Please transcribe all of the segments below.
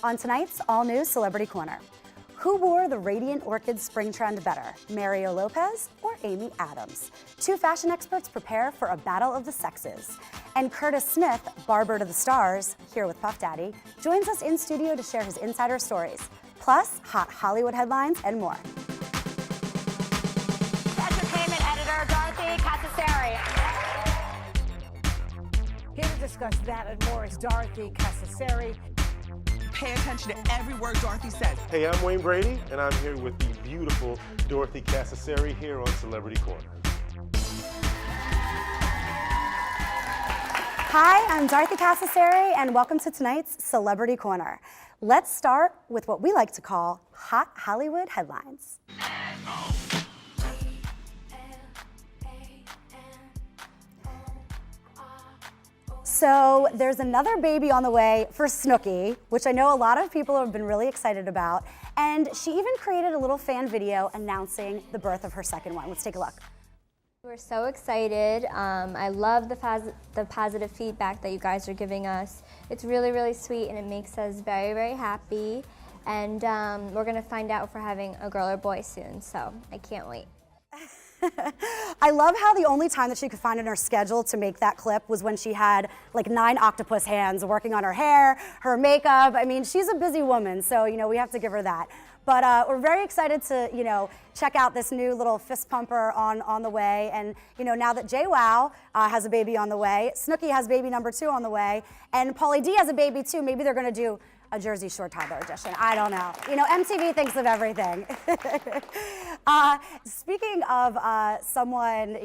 On tonight's all-new Celebrity Corner, who wore the Radiant Orchid spring trend better, Mario Lopez or Amy Adams? Two fashion experts prepare for a battle of the sexes. And Curtis Smith, Barber to the Stars, here with Puff Daddy, joins us in studio to share his insider stories, plus hot Hollywood headlines and more. Entertainment editor Dorothy Cascerceri. Here to discuss that and more is Dorothy Cascerceri. Pay attention to every word Dorothy says. Hey, I'm Wayne Brady, and I'm here with the beautiful Dorothy Cascerceri here on Celebrity Corner. Hi, I'm Dorothy Cascerceri, and welcome to tonight's Celebrity Corner. Let's start with what we like to call hot Hollywood headlines. So there's another baby on the way for Snooki, which I know a lot of people have been really excited about. And she even created a little fan video announcing the birth of her second one. Let's take a look. We're so excited. I love the positive feedback that you guys are giving us. It's really, really sweet and it makes us very, very happy. And we're gonna find out if we're having a girl or boy soon, so I can't wait. I love how the only time that she could find in her schedule to make that clip was when she had like 9 octopus hands working on her hair, her makeup. I mean, she's a busy woman, so we have to give her that. But we're very excited to check out this new little fist pumper on the way. And now that JWoww has a baby on the way, Snooki has baby number 2 on the way, and Pauly D has a baby too. Maybe they're gonna do a Jersey Shore toddler edition. I don't know. MTV thinks of everything. Speaking of someone,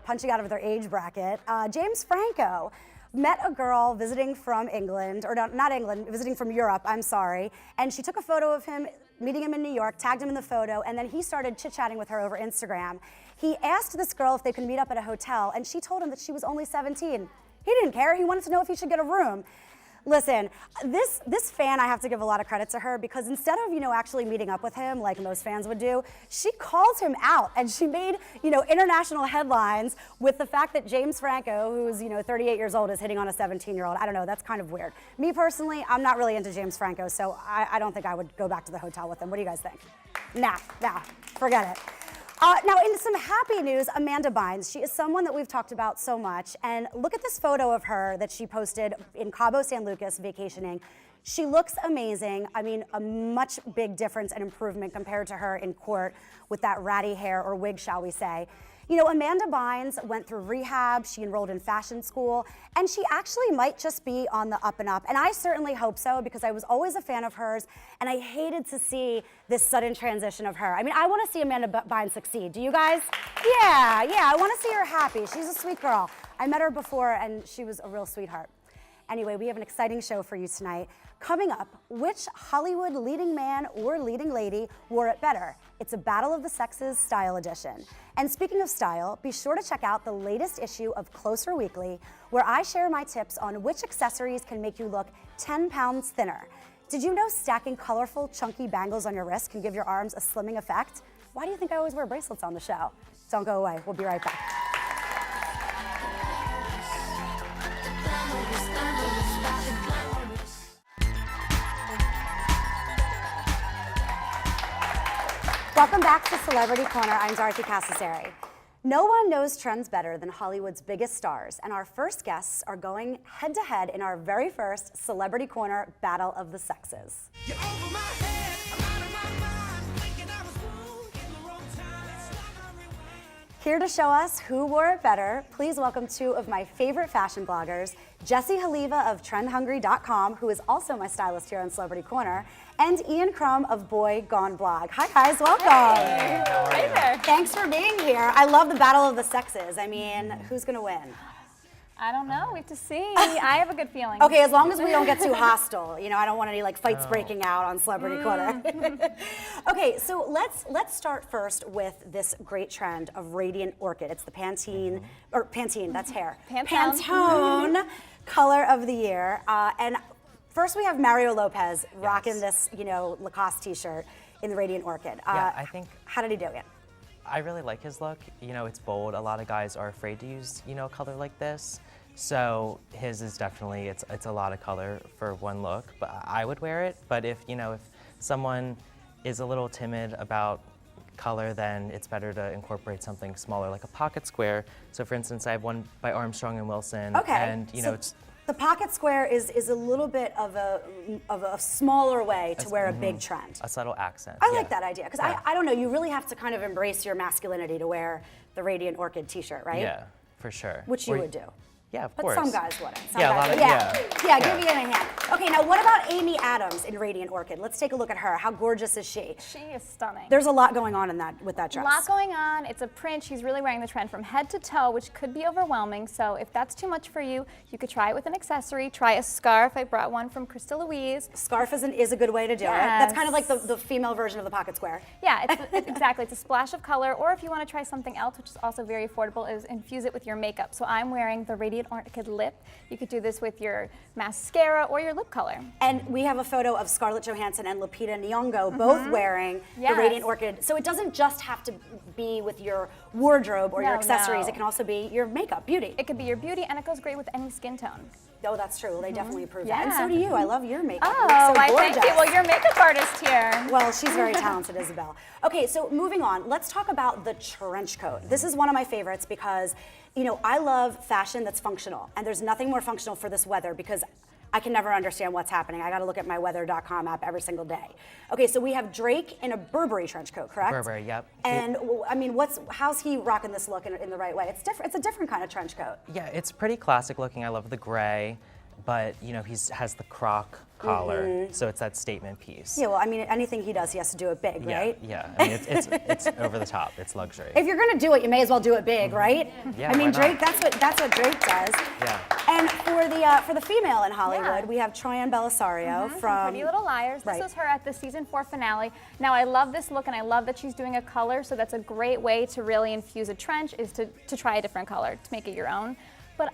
punching out of their age bracket, James Franco met a girl visiting from England, or not England, visiting from Europe, I'm sorry, and she took a photo of him, meeting him in New York, tagged him in the photo, and then he started chit-chatting with her over Instagram. He asked this girl if they could meet up at a hotel, and she told him that she was only 17. He didn't care. He wanted to know if he should get a room. Listen, this fan, I have to give a lot of credit to her, because instead of, actually meeting up with him like most fans would do, she calls him out, and she made, international headlines with the fact that James Franco, who's, 38 years old, is hitting on a 17-year-old. I don't know, that's kind of weird. Me personally, I'm not really into James Franco, so I don't think I would go back to the hotel with him. What do you guys think? Nah, forget it. Now, in some happy news, Amanda Bynes. She is someone that we've talked about so much. And look at this photo of her that she posted in Cabo San Lucas vacationing. She looks amazing. I mean, a much big difference and improvement compared to her in court with that ratty hair, or wig, shall we say. Amanda Bynes went through rehab, she enrolled in fashion school, and she actually might just be on the up and up. And I certainly hope so, because I was always a fan of hers, and I hated to see this sudden transition of her. I mean, I want to see Amanda Bynes succeed. Do you guys? Yeah, I want to see her happy. She's a sweet girl. I met her before, and she was a real sweetheart. Anyway, we have an exciting show for you tonight. Coming up, which Hollywood leading man or leading lady wore it better? It's a Battle of the Sexes style edition. And speaking of style, be sure to check out the latest issue of Closer Weekly, where I share my tips on which accessories can make you look 10 pounds thinner. Did you know stacking colorful, chunky bangles on your wrist can give your arms a slimming effect? Why do you think I always wear bracelets on the show? Don't go away, we'll be right back. Welcome back to Celebrity Corner. I'm Dorothy Cascerceri. No one knows trends better than Hollywood's biggest stars, and our first guests are going head-to-head in our very first Celebrity Corner Battle of the Sexes. Here to show us who wore it better, please welcome 2 of my favorite fashion bloggers, Jessie Holeva of TrendHungry.com, who is also my stylist here on Celebrity Corner, and Ian Crumm of Boy Gone Blog. Hi guys, welcome. Hey, how are you? There. Thanks for being here. I love the Battle of the Sexes. I mean, who's gonna win? I don't know, we have to see. I have a good feeling. Okay, as long as we don't get too hostile. I don't want any fights breaking out on Celebrity Corner. Okay, so let's start first with this great trend of Radiant Orchid. It's the Pantene, or Pantene, that's hair. Pantone color of the year. And first we have Mario Lopez rocking this, Lacoste t-shirt in the Radiant Orchid. I think. How did he do it? I really like his look. It's bold. A lot of guys are afraid to use, a color like this. So his is definitely, it's a lot of color for one look, but I would wear it. But if someone is a little timid about color, then it's better to incorporate something smaller, like a pocket square. So for instance, I have one by Armstrong and Wilson. Okay. And So the pocket square is a little bit of a smaller way to wear a big trend. a subtle accent. I yeah. like that idea, because I don't know, you really have to kind of embrace your masculinity to wear the Radiant Orchid t-shirt, right? Yeah, for sure. Which you would do. Yeah, of But course. some guys wouldn't. Some Yeah, a guys lot of- would. yeah. Give me a hand. Okay, now what about Amy Adams in Radiant Orchid? Let's take a look at her. How gorgeous is she? She is stunning. There's a lot going on with that a dress. lot going on. It's a print. She's really wearing the trend from head to toe, which could be overwhelming. So if that's too much for you, you could try it with an accessory. Try a scarf. I brought one from Krista Louise. Scarf is a good way to do it. That's kind of like the female version of the pocket square. Yeah, it's exactly. It's a splash of color. Or if you want to try something else, which is also very affordable, is infuse it with your makeup. So I'm wearing the Radiant Orchid lip. You could do this with your mascara or your lip color. And we have a photo of Scarlett Johannson and Lupita Nyong'o both wearing the Radiant Orchid. So it doesn't just have to be with your wardrobe or your accessories. No. It can also be your makeup, beauty. It could be your beauty, and it goes great with any skin tone. Oh, that's true. They definitely approve Yeah. that. And so do you. I love your makeup. Oh, You look so why, gorgeous. thank you. Well, you're a makeup artist here. Well, she's very talented, Isabel. Okay, so moving on, let's talk about the trench coat. This is one of my favorites because, I love fashion that's functional, and there's nothing more functional for this weather because I can never understand what's happening. I gotta look at my weather.com app every single day. Okay, so we have Drake in a Burberry trench coat, correct? Burberry, yep. And how's he rocking this look in the right way? It's different. It's a different kind of trench coat. Yeah, it's pretty classic looking. I love the gray, but he has the croc collar, so it's that statement piece. Yeah, well, anything he does, he has to do it big, right? Yeah. I mean, it's over the top. It's luxury. If you're gonna do it, you may as well do it big, right? Yeah, why not? Drake. That's what Drake does. Yeah. And for the female in Hollywood, we have Troyan Bellisario from Pretty Little Liars. This was her at the season 4 finale. Now I love this look, and I love that she's doing a color. So that's a great way to really infuse a trench, is to try a different color to make it your own. But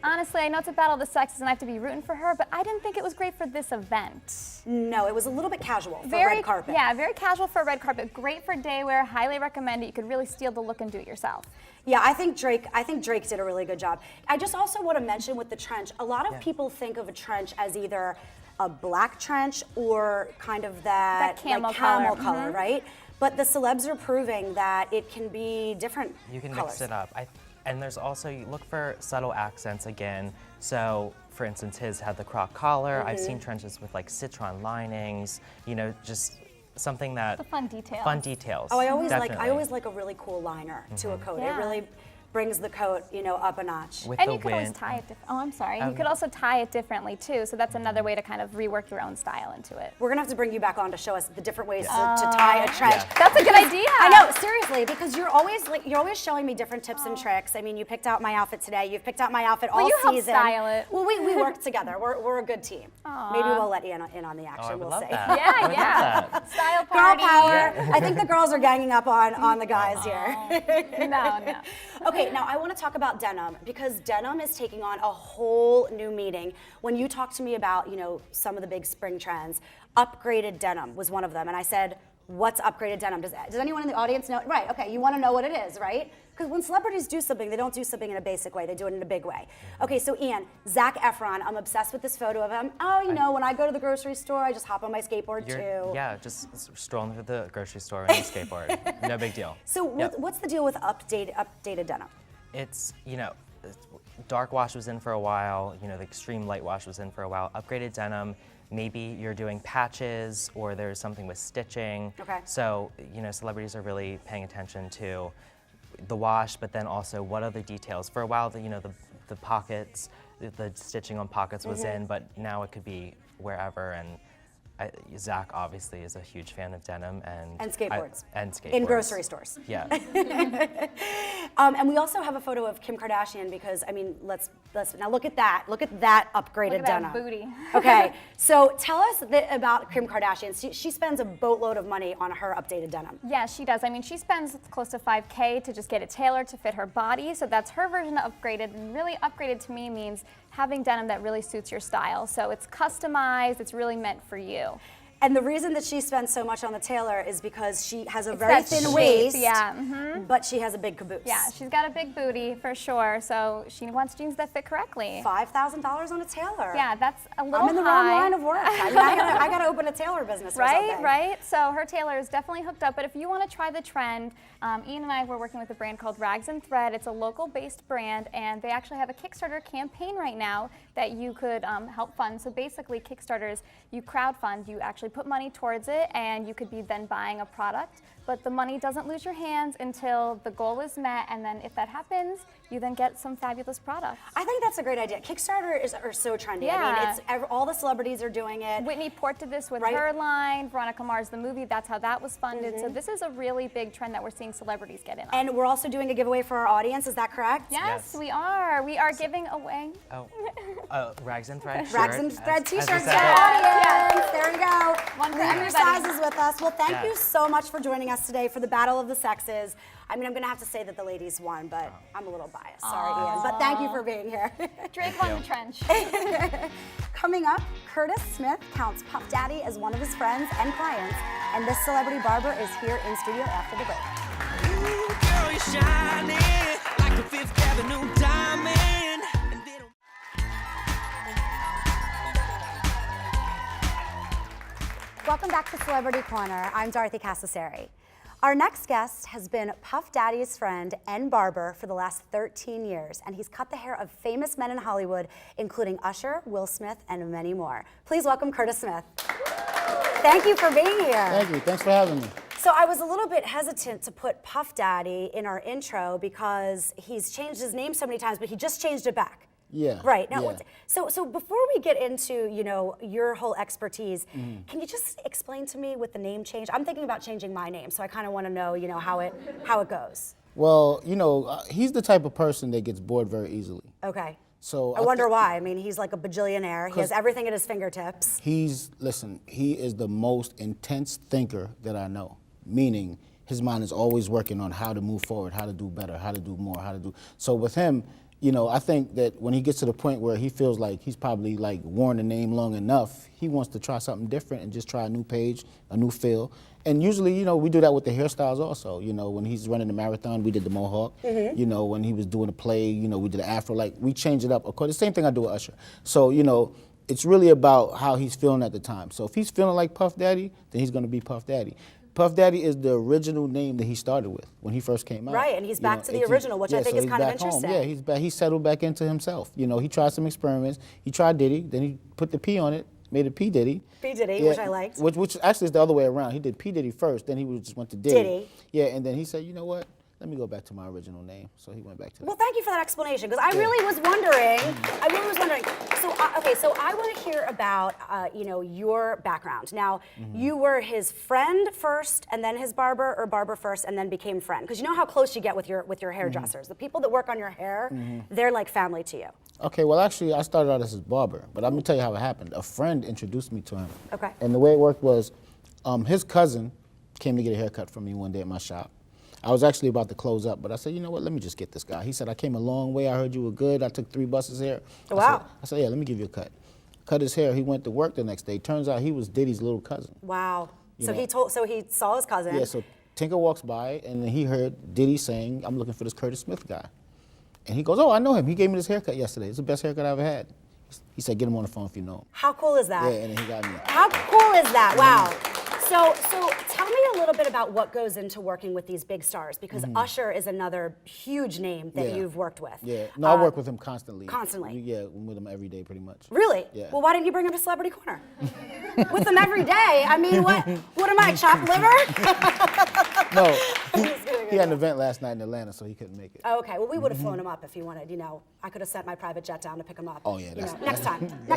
honestly, I know it's a battle of the sexes and I have to be rooting for her, but I didn't think it was great for this event. No, it was a little bit casual for red carpet. Yeah, very casual for a red carpet. Great for day wear, highly recommend it. You could really steal the look and do it yourself. Yeah, I think Drake did a really good job. I just also want to mention with the trench, a lot of people think of a trench as either a black trench or kind of that camel color, right? But the celebs are proving that it can be different You can colors. mix it up. And there's also, you look for subtle accents again. So, for instance, his had the croc collar. I've seen trenches with like citron linings, just something that... The fun details. Fun details. Oh, I always definitely. like a really cool liner to a coat. Yeah. It really brings the coat, up a notch. With And the you could always wind. tie it I'm sorry. You could also tie it differently too, so that's another way to kind of rework your own style into it. We're gonna have to bring you back on to show us the different ways to tie a trench. Yeah. That's a good idea. I know, seriously, because you're always showing me different tips and tricks. I mean, you picked out my outfit today. You've picked out my outfit all you helped season. style it. Well, we work together. We're a good team. Maybe we'll let you in on the action. I would we'll love see. that. I Yeah, would yeah. love that. Style Girl party. power. I think the girls are ganging up on the guys here. No. Okay, now I want to talk about denim because denim is taking on a whole new meaning. When you talked to me about, some of the big spring trends, upgraded denim was one of them. And I said, what's upgraded denim? Does anyone in the audience know? Right, okay, you want to know what it is, right? Because when celebrities do something, they don't do something in a basic way. They do it in a big way. Okay, so Ian, Zac Efron, I'm obsessed with this photo of him. Oh, when I go to the grocery store, I just hop on my skateboard too. Yeah, just strolling through the grocery store on a skateboard. No big deal. So what's the deal with updated denim? It's, dark wash was in for a while, the extreme light wash was in for a while. Upgraded denim, maybe you're doing patches or there's something with stitching. Okay. So, celebrities are really paying attention to the wash, but then also what other details. For a while, the pockets, the stitching on pockets was in, but now it could be wherever. And Zach obviously is a huge fan of denim and skateboards. And skateboards. In grocery stores. Yeah. And we also have a photo of Kim Kardashian because, let's now look at that. Look at that upgraded Look at denim. that booty. Okay, so tell us about Kim Kardashian. She spends a boatload of money on her updated denim. Yeah, she does. She spends close to $5K to just get it tailored to fit her body. So that's her version of upgraded. And really upgraded to me means having denim that really suits your style. So it's customized, it's really meant for you. And the reason that she spends so much on the tailor is because she has a It's very that thin shape, waist, yeah, but she has a big caboose. Yeah, she's got a big booty for sure, so she wants jeans that fit correctly. $5,000 on a tailor. Yeah, that's a little I'm in the high. wrong line of work. I gotta open a tailor business or Right, something. right. So her tailor is definitely hooked up, but if you want to try the trend, Ian and I were working with a brand called Rags and Thread. It's a local-based brand, and they actually have a Kickstarter campaign right now that you could help fund. So basically, Kickstarters, you crowdfund, you actually put money towards it, and you could be then buying a product, but the money doesn't lose your hands until the goal is met, and then if that happens, you then get some fabulous products. I think that's a great idea. Kickstarter are so trendy. Yeah. I mean, it's all the celebrities are doing it. Whitney Port did this with Right. her line, Veronica Mars the movie, that's how that was funded. So this is a really big trend that we're seeing celebrities get in on. And we're also doing a giveaway for our audience, is that correct? Yes, we are. We are giving away. Rags and Thread shirt. Rags and as- Thread as we t-shirts for said. our audience. There you go. One for Leave your everybody. sizes with us. Well, thank you Yes. so much for joining us today for the Battle of the Sexes. I mean, I'm going to have to say that the ladies won, but I'm a little biased. Sorry, Ian. But thank you for being here. Drake won the trench. Coming up, Curtis Smith counts Puff Daddy as one of his friends and clients, and this celebrity barber is here in studio after the break. Ooh, girl, you're shining like a Fifth Avenue diamond. And they don't- Welcome back to Celebrity Corner. I'm Dorothy Cascerceri. Our next guest has been Puff Daddy's friend and barber for the last 13 years, and he's cut the hair of famous men in Hollywood, including Usher, Will Smith, and many more. Please welcome Curtis Smith. Thank you for being here. Thank you. Thanks for having me. So I was a little bit hesitant to put Puff Daddy in our intro because he's changed his name so many times, but he just changed it back. Yeah. Right. Now, yeah. so before we get into, your whole expertise, can you just explain to me with the name change? I'm thinking about changing my name, so I kind of want to know, how it goes. Well, he's the type of person that gets bored very easily. Okay. So I wonder why. I mean, he's like a bajillionaire. He has everything at his fingertips. He is the most intense thinker that I know, meaning his mind is always working on how to move forward, how to do better, how to do more, So with him, I think that when he gets to the point where he feels like he's probably worn the name long enough, he wants to try something different and just try a new page, a new feel. And usually, we do that with the hairstyles also. When he's running the marathon, we did the mohawk. When he was doing a play, we did the afro. We change it up. Of course, the same thing I do with Usher. So, it's really about how he's feeling at the time. So if he's feeling like Puff Daddy, then he's going to be Puff Daddy. Puff Daddy is the original name that he started with when he first came out. Right, and he's back to the original, which I think is kind of interesting. Yeah, he's back. He settled back into himself. He tried some experiments. He tried Diddy, then he put the P on it, made it P Diddy. P Diddy, which I liked. Which actually is the other way around. He did P Diddy first, then he just went to Diddy. Yeah, and then he said, you know what? Let me go back to my original name. So he went back to that. Well, thank you for that explanation, because I really was wondering. So, so I want to hear about, your background. Now, you were his friend first, and then his barber, or barber first, and then became friend. Because you know how close you get with your hairdressers. The people that work on your hair, they're like family to you. Okay, well, actually, I started out as his barber, but let me tell you how it happened. A friend introduced me to him. Okay. And the way it worked was, his cousin came to get a haircut from me one day at my shop. I was actually about to close up, but I said, you know what, let me just get this guy. He said, I came a long way, I heard you were good, I took 3 buses here. Wow. I said, yeah, let me give you a cut. Cut his hair, he went to work the next day. Turns out he was Diddy's little cousin. Wow. You So know. he saw his cousin. Yeah, so Tinker walks by, and then he heard Diddy saying, I'm looking for this Curtis Smith guy. And he goes, oh, I know him. He gave me this haircut yesterday. It's the best haircut I ever had. He said, get him on the phone if you know him. How cool is that? Yeah, and then he got me. How cool is that? Wow. So tell me a little bit about what goes into working with these big stars, because Usher is another huge name that you've worked with. Yeah, no, I work with him constantly. Constantly? Yeah, I'm with him every day pretty much. Really? Yeah. Well, why didn't you bring him to Celebrity Corner? With him every day? I mean, what am I, chopped liver? No, he had an event last night in Atlanta, so he couldn't make it. Oh, okay, well, we would have flown him up if you wanted, I could have sent my private jet down to pick him up. Oh, yeah, next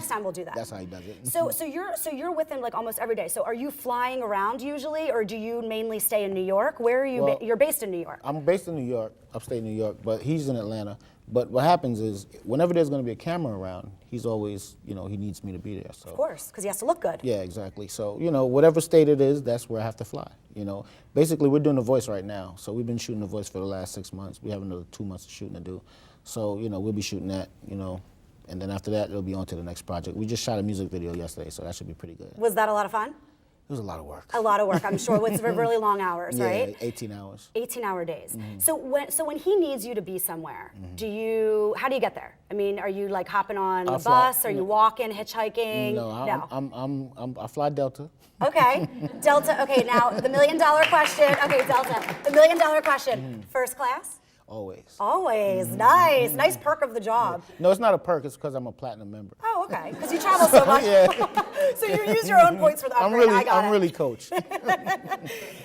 time we'll do that. That's how he does it. So you're with him almost every day. So are you flying around usually, or do you mainly stay in New York? Where are you? Well, you're based in New York. I'm based in New York, upstate New York, but he's in Atlanta. But what happens is, whenever there's going to be a camera around, he's always, he needs me to be there. So. Of course, because he has to look good. Yeah, exactly. So, whatever state it is, that's where I have to fly. Basically, we're doing The Voice right now. So we've been shooting The Voice for the last 6 months. We have another 2 months of shooting to do. So, we'll be shooting that, and then after that, it'll be on to the next project. We just shot a music video yesterday, so that should be pretty good. Was that a lot of fun? It was a lot of work. A lot of work, I'm sure. With really long hours, right? Yeah, 18 hours. 18-hour days. So when he needs you to be somewhere, how do you get there? I mean, are you like hopping on a bus? Are you walking, hitchhiking? No, I fly Delta. Okay, Delta. Okay, now the $1 million question. Okay, Delta. The $1 million question. First class? Always. Always. Nice. Nice perk of the job. No, it's not a perk. It's because I'm a platinum member. Oh, okay. Because you travel so much. So you use your own points for the upgrade. I'm really coach.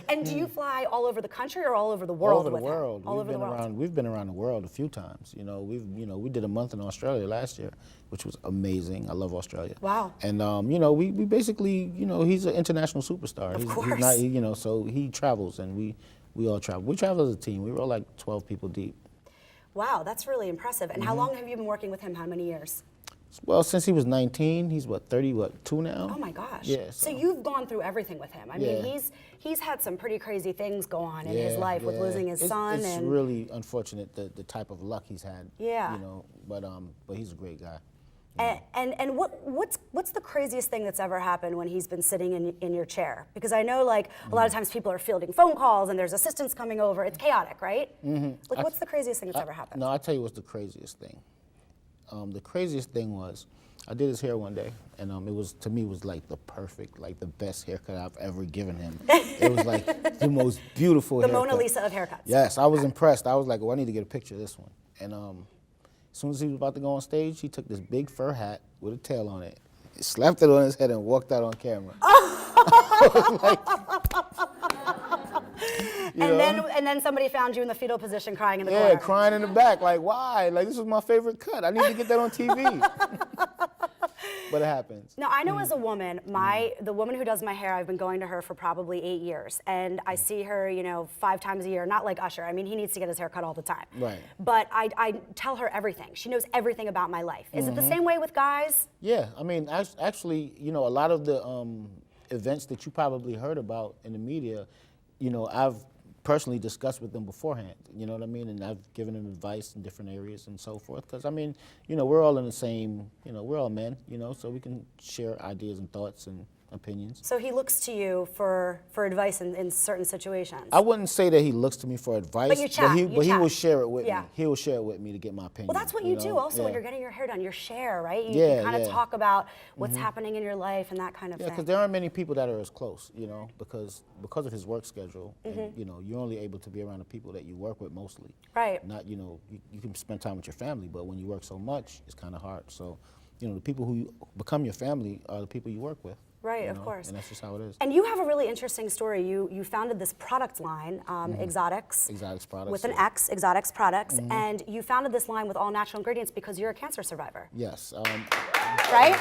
And do you fly all over the country or all over the world? All over the world. All over the world. We've been around the world a few times. We did a month in Australia last year, which was amazing. I love Australia. Wow. And we basically, he's an international superstar. Of course. He's not, so he travels, and we all travel. We travel as a team. We were all like 12 people deep. Wow, that's really impressive. And how long have you been working with him? How many years? Well, since he was 19, he's 32 now? Oh my gosh. Yeah. So you've gone through everything with him. I mean, he's had some pretty crazy things go on in his life with losing his son. It's really unfortunate the type of luck he's had. Yeah. But he's a great guy. And what's the craziest thing that's ever happened when he's been sitting in your chair? Because I know like a lot of times people are fielding phone calls and there's assistants coming over. It's chaotic, right? Like what's the craziest thing that's ever happened? No, I'll tell you what's the craziest thing. The craziest thing was I did his hair one day, and it was like the perfect, like the best haircut I've ever given him. It was like the most beautiful haircut. The Mona Lisa of haircuts. Yes, I was impressed. I was like, I need to get a picture of this one. And as soon as he was about to go on stage, he took this big fur hat with a tail on it, slapped it on his head, and walked out on camera. And then somebody found you in the fetal position crying in the corner. Yeah, crying in the back, like, why? Like, this was my favorite cut. I need to get that on TV. But it happens. Now, I know as a woman, the woman who does my hair, I've been going to her for probably 8 years. And I see her, 5 times a year, not like Usher. I mean, he needs to get his hair cut all the time. Right. But I tell her everything. She knows everything about my life. Is it the same way with guys? Yeah, I mean, actually, a lot of the events that you probably heard about in the media, I've personally discussed with them beforehand, you know what I mean? And I've given them advice in different areas and so forth. Because, I mean, we're all in the same, we're all men, so we can share ideas and thoughts and opinions. So he looks to you for advice in certain situations? I wouldn't say that he looks to me for advice, but you chat, he will share it with me. Yeah. He will share it with me to get my opinion. Well, that's what you do also when you're getting your hair done. You share, right? You kind of yeah. talk about what's happening in your life and that kind of thing. Yeah, because there aren't many people that are as close, because of his work schedule. And, you're only able to be around the people that you work with mostly. Right. Not, you can spend time with your family, but when you work so much, it's kind of hard. So, the people who become your family are the people you work with. Right, of course. And that's just how it is. And you have a really interesting story. You founded this product line, Exotics. Exotics Products. With an X, Exotics Products. And you founded this line with all natural ingredients because you're a cancer survivor. Yes. Right?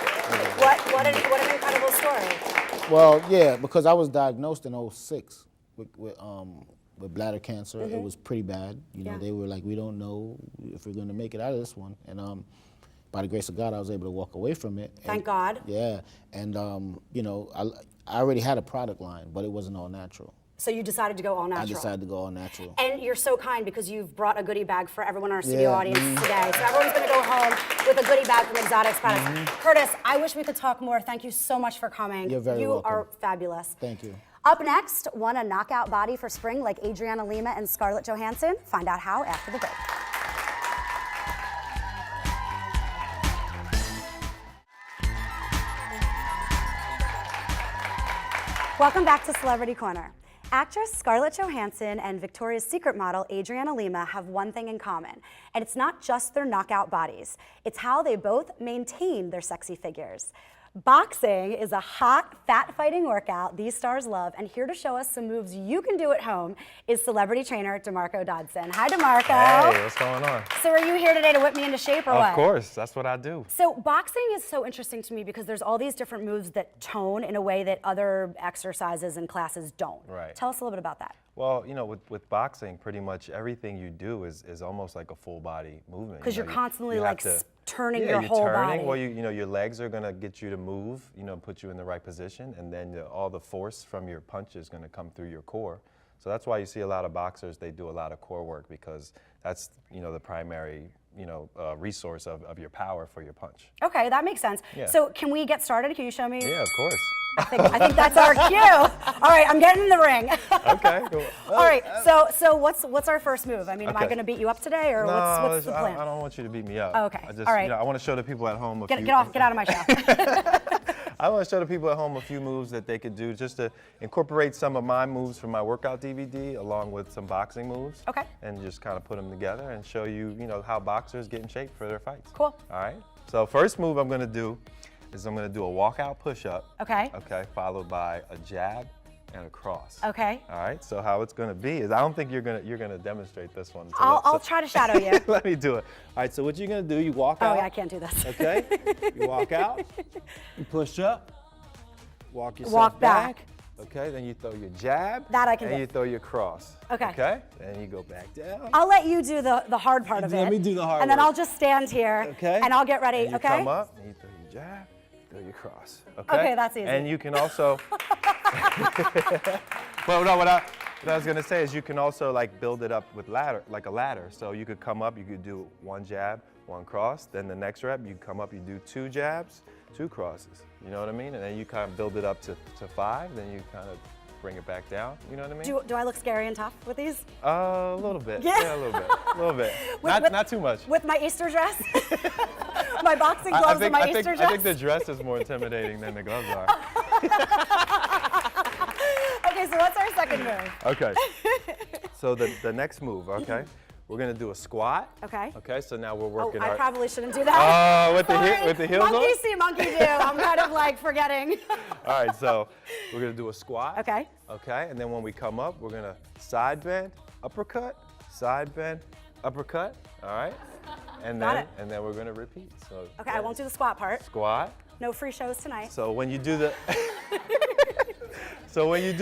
What an incredible story. Well, yeah, because I was diagnosed in 2006 with bladder cancer. It was pretty bad. They were like, we don't know if we're going to make it out of this one. And by the grace of God, I was able to walk away from it. Thank God. Yeah, and I already had a product line, but it wasn't all natural. So you decided to go all natural. I decided to go all natural. And you're so kind because you've brought a goodie bag for everyone in our studio audience today. So everyone's going to go home with a goodie bag from Exotics Products. Curtis, I wish we could talk more. Thank you so much for coming. You're very welcome. You are fabulous. Thank you. Up next, want a knockout body for spring like Adriana Lima and Scarlett Johannson? Find out how after the break. Welcome back to Celebrity Corner. Actress Scarlett Johannson and Victoria's Secret model Adriana Lima have one thing in common, and it's not just their knockout bodies. It's how they both maintain their sexy figures. Boxing is a hot, fat-fighting workout these stars love, and here to show us some moves you can do at home is celebrity trainer DeMarco Dodson. Hi, DeMarco. Hey, what's going on? So are you here today to whip me into shape or what? Of course, that's what I do. So boxing is so interesting to me because there's all these different moves that tone in a way that other exercises and classes don't. Right. Tell us a little bit about that. Well, with boxing, pretty much everything you do is almost like a full body movement. Because you're constantly you like turning your whole body. Well, your legs are gonna get you to move, put you in the right position, and then all the force from your punch is gonna come through your core. So that's why you see a lot of boxers, they do a lot of core work because that's, the primary, resource of your power for your punch. Okay, that makes sense. Yeah. So can we get started? Can you show me? Yeah, of course. I think that's our cue. All right, I'm getting in the ring. Okay, cool. All right, so what's our first move? I mean, am I Okay. going to beat you up today, or what's the plan? I don't want you to beat me up. Oh, okay. I just, All right. you know, I want to show the people at home Get out of my show. I want to show the people at home a few moves that they could do just to incorporate some of my moves from my workout DVD along with some boxing moves. Okay. And just kind of put them together and show you, you know, how boxers get in shape for their fights. Cool. All right. So first move I'm going to do is I'm going to do a walkout push-up. Okay. Okay, followed by a jab and a cross. Okay. All right. So how it's going to be is I don't think you're gonna demonstrate this one. So I'll try to shadow you. let me do it. All right. So what you're going to do? You walk out. Oh yeah, I can't do this. Okay. You walk out. You push up. Walk yourself back. Okay. Then you throw your jab. That I can and do. you throw your cross. Okay. Okay. Then you go back down. I'll let you do the hard part of it. Let me do the hard And then work. I'll just stand here. Okay. And I'll get ready. And you okay. come up and you throw your jab. Throw your cross. Okay. Okay, that's easy. And you can also. Well, no, what I was gonna say is you can also like build it up with ladder, like a ladder. So you could come up, you could do one jab, one cross. Then the next rep, you come up, you do 2 jabs, 2 crosses. You know what I mean? And then you kind of build it up to 5. Then you kind of bring it back down. You know what I mean? Do I look scary and tough with these? A little bit. Yeah. Yeah, a little bit. A little bit. With- not too much. With my Easter dress? My boxing gloves and my Easter dress? I think the dress is more intimidating than the gloves are. Okay, so what's our second move? Okay. So the next move, okay? We're gonna do a squat. Okay. Okay, so now we're Oh, working I our. probably shouldn't do that. with the heels on? Monkey see, monkey do. I'm kind of like forgetting. All right, so we're gonna do a squat. Okay. Okay, and then when we come up, we're gonna side bend, uppercut, side bend, uppercut. All right. And Got then it. and then we're gonna repeat. So. Okay, I won't do the squat part. Squat. No free shows tonight. So when you do the So when you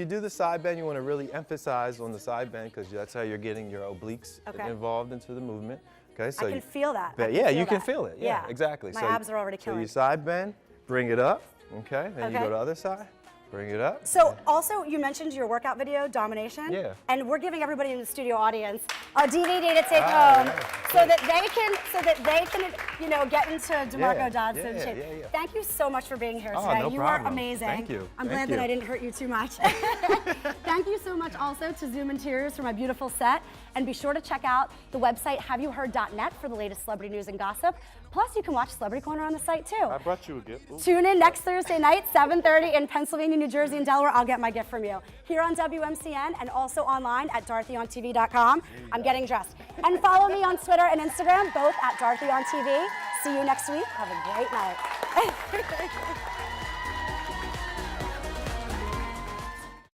do the side bend, you want to really emphasize on the side bend because that's how you're getting your obliques involved into the movement. Okay, so I can feel that. you can feel it. Yeah, exactly. My so, abs are already So killing. you side bend, bring it up. Okay, then you Okay. go to the other side, bring it up. So also, you mentioned your workout video, Domination. Yeah. And we're giving everybody in the studio audience a DVD to take home so that they can, you know, get into DeMarco Dodson shape. Yeah. Thank you so much for being here Oh, today. no You problem. are amazing. Thank you. I'm Thank glad you. that I didn't hurt you too much. Thank you so much also to Zoom Interiors for my beautiful set. And be sure to check out the website haveyouheard.net for the latest celebrity news and gossip. Plus, you can watch Celebrity Corner on the site too. I brought you a gift. Ooh. Tune in next Thursday night, 7:30 in Pennsylvania, New Jersey, and Delaware. I'll get my gift from you. Here on WMCN and also online at DorothyOnTV.com. I'm getting dressed. And follow me on Twitter and Instagram, both at DorothyOnTV. See you next week. Have a great night.